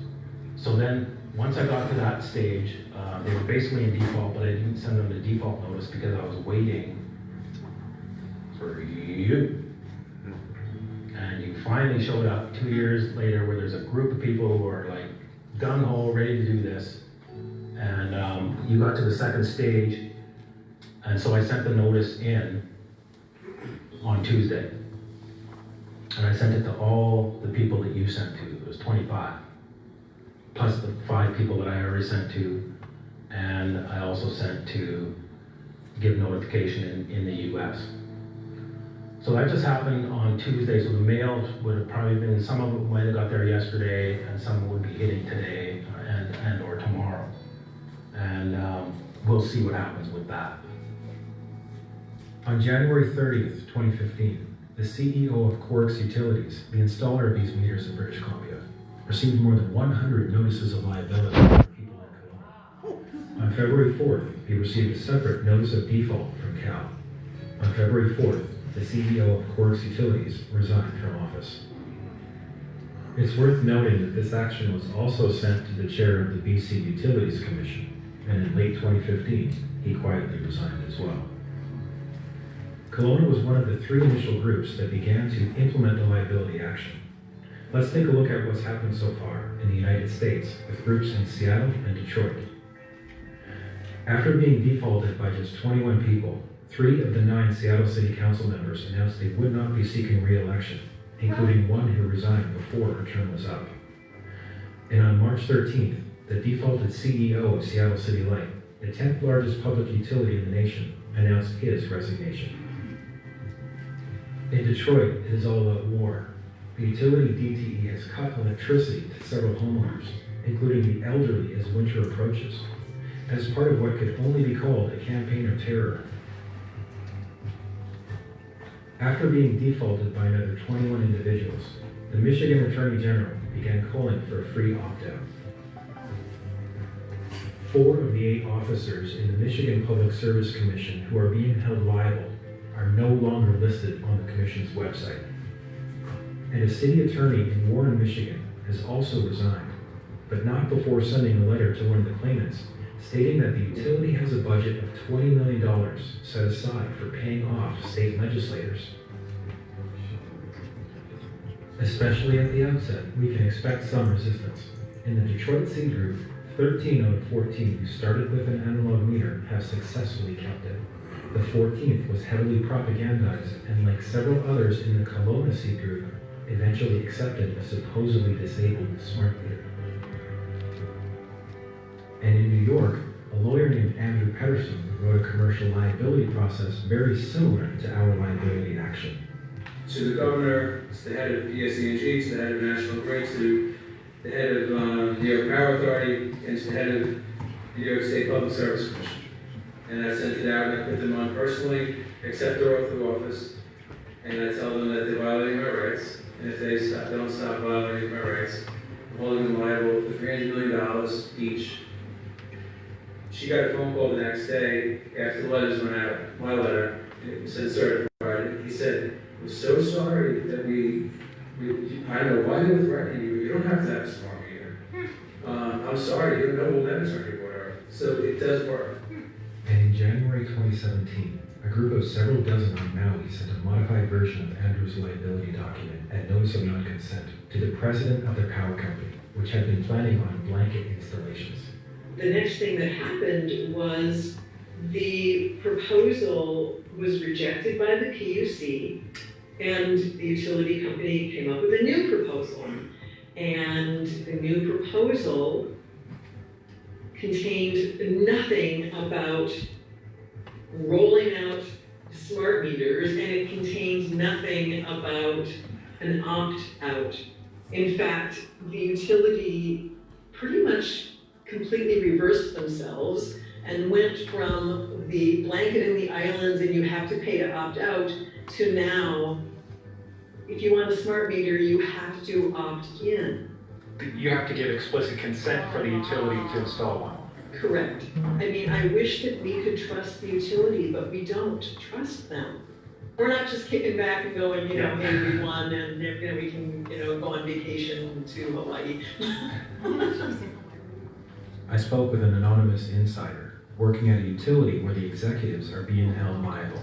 So then, once I got to that stage, they were basically in default, but I didn't send them the default notice because I was waiting for you. And you finally showed up 2 years later where there's a group of people who are like gung-ho, ready to do this. And you got to the second stage, and so I sent the notice in on Tuesday. And I sent it to all the people that you sent to. It was 25. Plus the 5 people that I already sent to. And I also sent to give notification in the US. So that just happened on Tuesday. So the mail would have probably been, some of it might have got there yesterday, and some would be hitting today and or tomorrow. And we'll see what happens with that. On January 30th, 2015, the CEO of Quarks Utilities, the installer of these meters in British Columbia, received more than 100 notices of liability from people in Kelowna. On February 4th, he received a separate notice of default from Cal. On February 4th, the CEO of Quarks Utilities resigned from office. It's worth noting that this action was also sent to the chair of the BC Utilities Commission, and in late 2015, he quietly resigned as well. Kelowna was one of the 3 initial groups that began to implement the liability action. Let's take a look at what's happened so far in the United States with groups in Seattle and Detroit. After being defaulted by just 21 people, 3 of the 9 Seattle City Council members announced they would not be seeking re-election, including one who resigned before her term was up. And on March 13th, the defaulted CEO of Seattle City Light, the 10th largest public utility in the nation, announced his resignation. In Detroit, it is all about war. The utility DTE has cut electricity to several homeowners, including the elderly as winter approaches, as part of what could only be called a campaign of terror. After being defaulted by another 21 individuals, the Michigan Attorney General began calling for a free opt-out. 4 of the 8 officers in the Michigan Public Service Commission who are being held liable are no longer listed on the Commission's website. And a city attorney in Warren, Michigan has also resigned, but not before sending a letter to one of the claimants stating that the utility has a budget of $20 million set aside for paying off state legislators. Especially at the outset, we can expect some resistance. In the Detroit C Group, 13 out of 14 who started with an analog meter have successfully kept it. The 14th was heavily propagandized and, like several others in the Kelowna C Group, eventually accepted a supposedly disabled smart meter. And in New York, a lawyer named Andrew Pedersen wrote a commercial liability process very similar to our liability action. To the governor, to the head of PSE&G, to the head of National Grid, to the head of New York Power Authority, and to the head of New York State Public Service Commission. And I sent it out and I put them on personally, accept their oath of office, and I tell them that they're violating my rights, and if they don't stop violating my rights, I'm holding them liable for $300 million each. She got a phone call the next day after the letters went out, my letter, it said certified. He said, "We're so sorry that I don't know why they were threatening you. You don't have to have a smart meter. I'm sorry, you don't know what letters on your water." So it does work. And in January 2017, a group of several dozen on Maui sent a modified version of Andrew's liability document and notice of non-consent to the president of their power company, which had been planning on blanket installations. The next thing that happened was the proposal was rejected by the PUC, and the utility company came up with a new proposal. And the new proposal contained nothing about rolling out smart meters, and it contained nothing about an opt-out. In fact, the utility pretty much completely reversed themselves and went from the blanket in the islands and you have to pay to opt out to now, if you want a smart meter, you have to opt in. You have to give explicit consent for the utility to install one. Correct. I mean, I wish that we could trust the utility, but we don't trust them. We're not just kicking back and going, hey, we won, and we can, go on vacation to Hawaii. I spoke with an anonymous insider working at a utility where the executives are being held liable.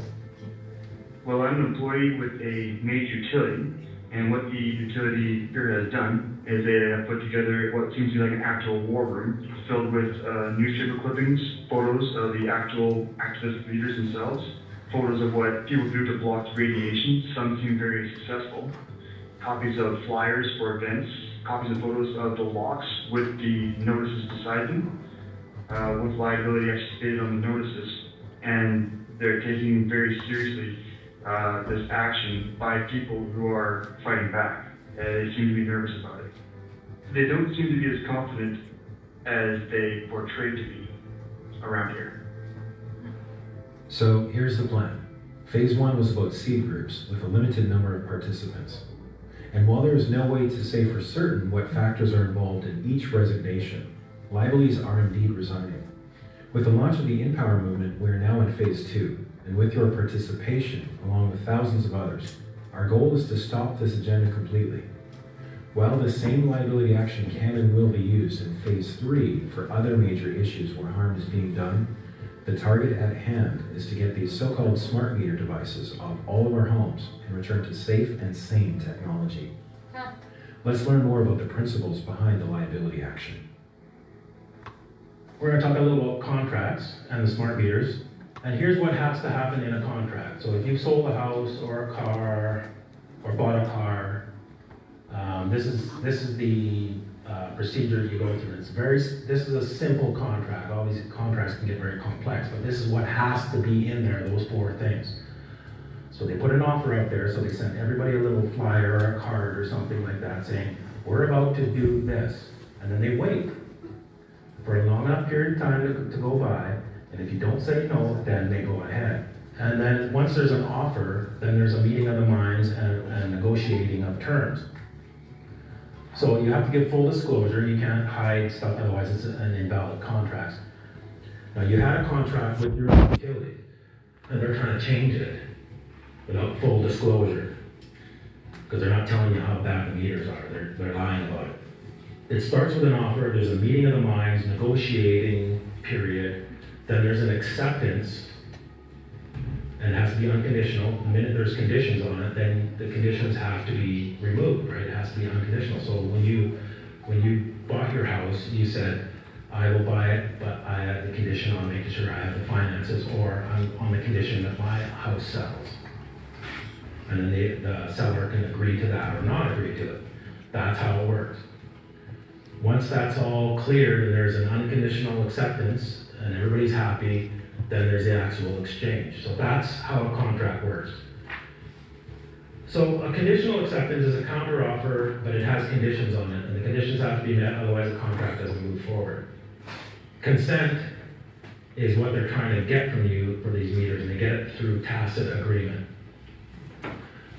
Well, I'm an employee with a major utility, and what the utility here has done is they have put together what seems to be like an actual war room filled with newspaper clippings, photos of the actual activist leaders themselves, photos of what people do to block radiation. Some seem very successful. Copies of flyers for events, copies of photos of the locks with the notices beside them, with liability actually stated on the notices. And they're taking very seriously this action by people who are fighting back. They seem to be nervous about it. They don't seem to be as confident as they portray to be around here. So here's the plan. Phase 1 was about seed groups with a limited number of participants. And while there is no way to say for certain what factors are involved in each resignation, liabilities are indeed resigning. With the launch of the InPower movement, we are now in phase 2, and with your participation, along with thousands of others, our goal is to stop this agenda completely. While the same liability action can and will be used in phase 3 for other major issues where harm is being done, the target at hand is to get these so-called smart meter devices off all of our homes and return to safe and sane technology. Let's learn more about the principles behind the liability action. We're going to talk a little about contracts and the smart meters. And here's what has to happen in a contract. So if you sold a house or a car or bought a car, this is the procedure you go through. This is a simple contract. All these contracts can get very complex, but this is what has to be in there, those 4 things. So they put an offer out there, so they send everybody a little flyer or a card or something like that saying, we're about to do this. And then they wait for a long enough period of time to go by, and if you don't say no, then they go ahead. And then once there's an offer, then there's a meeting of the minds and negotiating of terms. So you have to give full disclosure, you can't hide stuff, otherwise it's an invalid contract. Now you had a contract with your utility, and they're trying to change it without full disclosure, because they're not telling you how bad the meters are, they're lying about it. It starts with an offer, there's a meeting of the minds, negotiating period, then there's an acceptance, and it has to be unconditional. The minute there's conditions on it, then the conditions have to be removed, right? It has to be unconditional. So when you bought your house, you said, I will buy it, but I have the condition on making sure I have the finances, or I'm on the condition that my house sells. And then the seller can agree to that or not agree to it. That's how it works. Once that's all cleared and there's an unconditional acceptance and everybody's happy, then there's the actual exchange. So that's how a contract works. So a conditional acceptance is a counteroffer, but it has conditions on it, and the conditions have to be met, otherwise the contract doesn't move forward. Consent is what they're trying to get from you for these meters, and they get it through tacit agreement.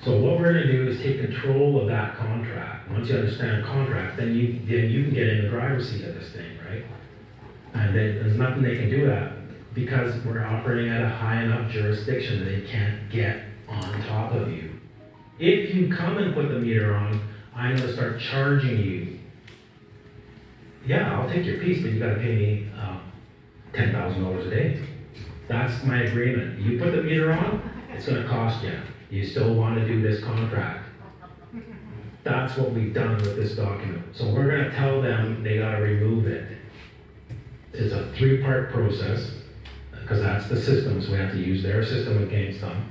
So what we're going to do is take control of that contract. Once you understand a contract, then you can get in the driver's seat of this thing, right? And there's nothing they can do that, because we're operating at a high enough jurisdiction that they can't get on top of you. If you come and put the meter on, I'm going to start charging you. Yeah, I'll take your piece, but you got to pay me $10,000 a day. That's my agreement. You put the meter on, it's going to cost you. You still want to do this contract. That's what we've done with this document. So we're going to tell them they got to remove it. It's a 3-part process, because that's the system, so we have to use their system against them.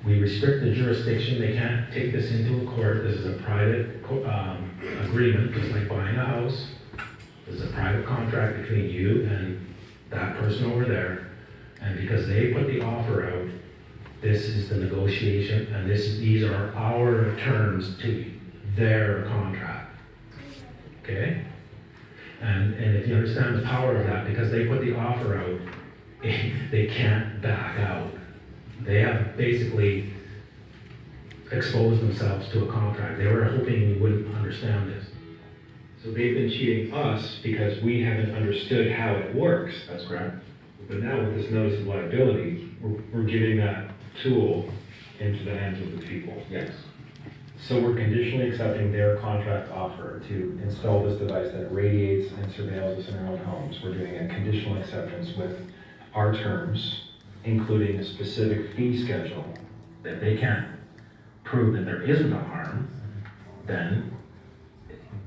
We restrict the jurisdiction. They can't take this into a court. This is a private agreement, just like buying a house. This is a private contract between you and that person over there. And because they put the offer out, this is the negotiation, and these are our terms to their contract. Okay? And if you understand the power of that, because they put the offer out, they can't back out. They have basically exposed themselves to a contract. They were hoping we wouldn't understand this. So they've been cheating us because we haven't understood how it works. That's correct. But now with this notice of liability, we're giving that tool into the hands of the people. Yes. So we're conditionally accepting their contract offer to install this device that radiates and surveils us in our own homes. We're doing a conditional acceptance with our terms, including a specific fee schedule. If they can't prove that there isn't a harm, then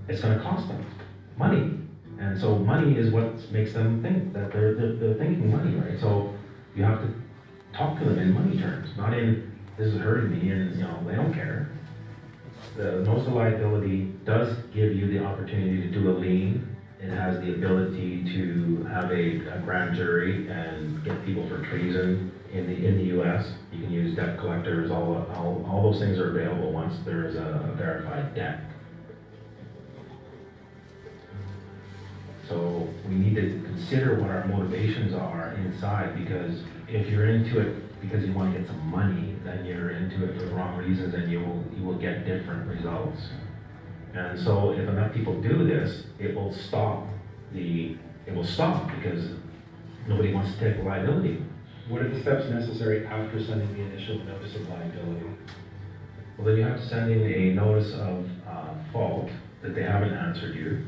it's going to cost them money. And so money is what makes them think that they're thinking money, right? So you have to talk to them in money terms, not in this is hurting me and they don't care. The notice of liability does give you the opportunity to do a lien. It has the ability to have a grand jury and get people for treason in the U.S. You can use debt collectors. All those things are available once there is a verified debt. So we need to consider what our motivations are inside, because if you're into it because you want to get some money, then you're into it for the wrong reasons, and you will get different results. And so if enough people do this, it will stop because nobody wants to take the liability. What are the steps necessary after sending the initial notice of liability? Well, then you have to send in a notice of fault that they haven't answered you,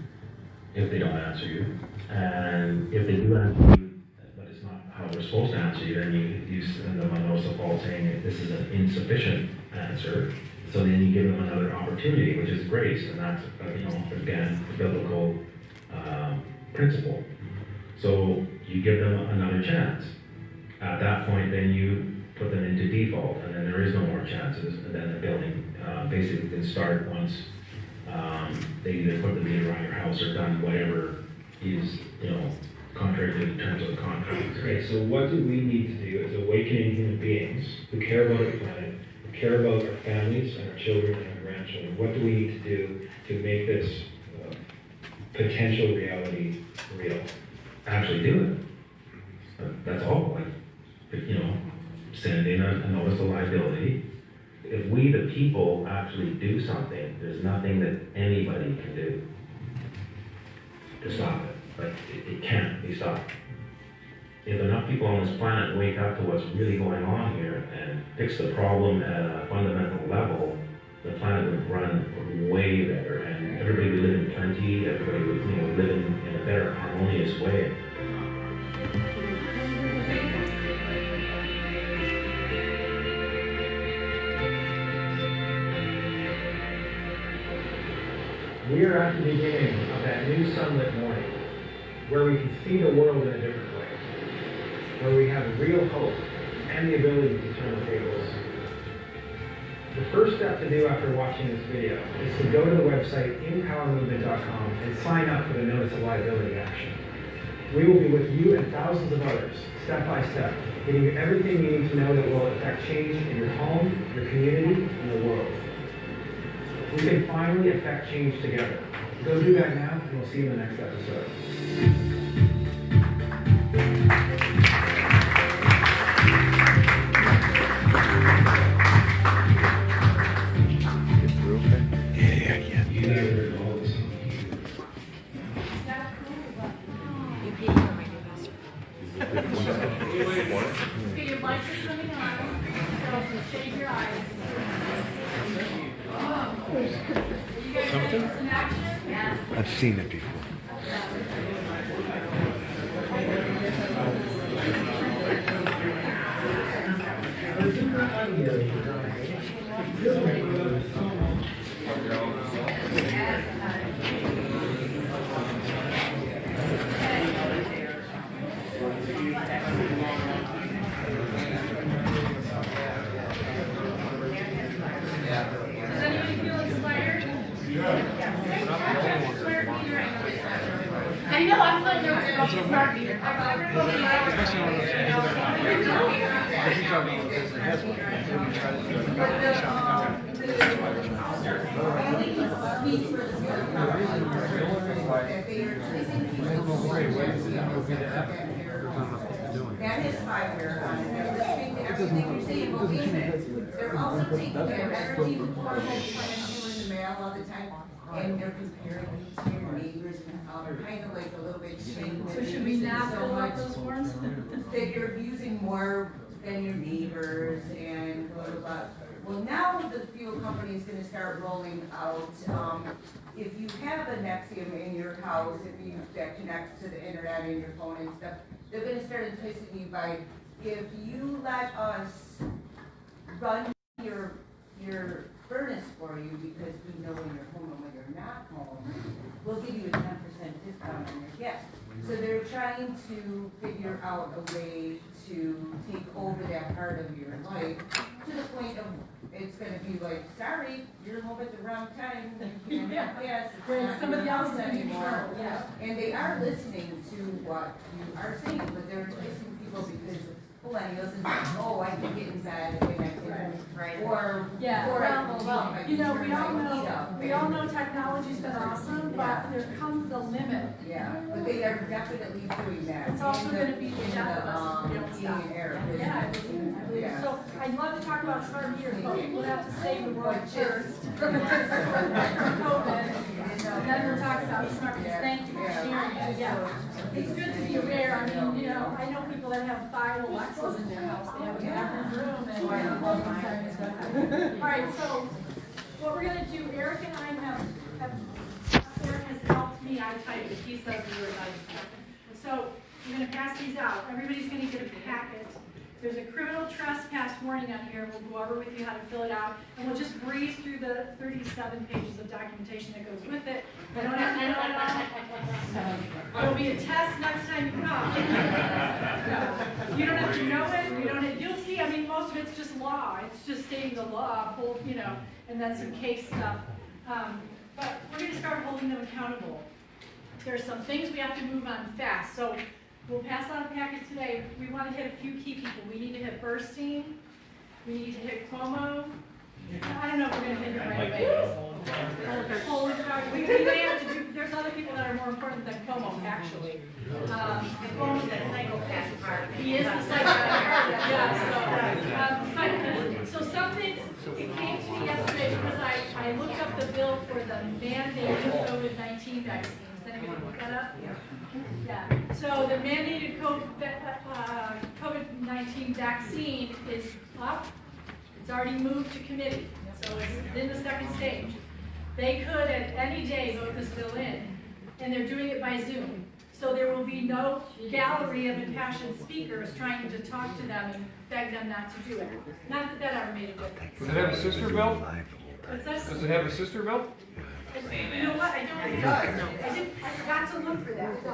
if they don't answer you. And if they do answer you, but it's not how they're supposed to answer you, then you send them a notice of fault saying that this is an insufficient answer. So then you give them another opportunity, which is grace, and that's, again, the biblical principle. So you give them another chance. At that point, then you put them into default, and then there is no more chances, and then the billing basically can start once they either put the meter on your house or done whatever is, contrary to the terms of the contract. Okay, so what do we need to do as awakening human beings who care about our planet, who care about our families and our children and our grandchildren? What do we need to do to make this potential reality real? Actually do it. That's all. Send in a notice of liability. If we, the people, actually do something, there's nothing that anybody can do to stop it. Like, it can't be stopped. If enough people on this planet wake up to what's really going on here and fix the problem at a fundamental level, the planet would run way better, and everybody would live in plenty, everybody would live in a better, harmonious way. we are at the beginning of that new sunlit morning, where we can see the world in a different way, where we have real hope and the ability to turn the tables. The first step to do after watching this video is to go to the website empowermovement.com and sign up for the Notice of Liability action. We will be with you and thousands of others, step by step, giving you everything you need to know that will affect change in your home, your community, and the world. We can finally affect change together. Go do that now, and we'll see you in the next episode. Okay, your lights are swimming on, so shade your eyes. You guys ready for some action? Yeah. I've seen it before. Does anybody feel inspired? I know, I'm like, there's a smart meter. That is spyware on it. They're listening to everything you're saying, believe it. They're also taking their energy portable plans you in the mail all the time, and they're comparing you to your neighbors, kind of like a little bit shame. So should we not fill out those forms? That you're using more than your neighbors and blah, blah, blah. Well, now the fuel company is gonna start rolling out, if you have a Nexium in your house, that connects to the internet and your phone and stuff, they're gonna start enticing you by, if you let us run your furnace for you because we know when you're home and when you're not home, we'll give you a 10% discount on your gas. So they're trying to figure out a way to take over that part of your life to the point of it's gonna be like, sorry, you're home at the wrong time, you can't have gas, it's Right, not somebody your else house is in anymore. control, yeah. And they are listening to what you are saying, but they're enticing people because millennials and oh, I can get inside and I can, Right. or Yeah, or I can well, I can you know, turn my heat up. we all know technology's been awesome, but there comes a limit. Yeah, but they are definitely doing that. It's also in gonna be the in death of us if we don't heating stop. and air Yeah, I business. believe it. Yeah. So I'd love to talk about smart meters, but we'll have to save the world But first. just- COVID, and then we'll talk about smart meters. Thank you for sharing that, yeah. It's good to be aware, I mean, you know, I know people that have 5 Alexas in their house, they have a bathroom room and. All right, so what we're gonna do, Eric and I Eric has helped me, I type it, he says the word, I just type it. So we're gonna pass these out, everybody's gonna get a packet. There's a criminal trespass warning on here, we'll go over with you how to fill it out, and we'll just breeze through the 37 pages of documentation that goes with it. You don't have to know it all. There'll be a test next time you come. You don't have to know it, you don't have, you'll see, I mean, most of it's just law, it's just stating the law, you know, and then some case stuff. But we're gonna start holding them accountable. There's some things we have to move on fast, so we'll pass out a packet today. We want to hit a few key people. We need to hit Burstein. We need to hit Cuomo. I don't know if we're going to hit it right away. Holy cow. We may have to do, there's other people that are more important than Cuomo, actually. Cuomo's the psychopath part. He is the psychopath part, yeah. So something, it came to me yesterday because I looked up the bill for the mandated COVID-19 vaccines. Did anybody look that up? Yeah. So the mandated COVID-19 vaccine is up. It's already moved to committee, so it's in the second stage. They could at any day vote this bill in, and they're doing it by Zoom. So there will be no gallery of impassioned speakers trying to talk to them and beg them not to do it. Not that that ever made a difference. Does it have a sister bill? What's this? Does it have a sister bill? Same You know as. what, I don't think it does. I forgot to look for that.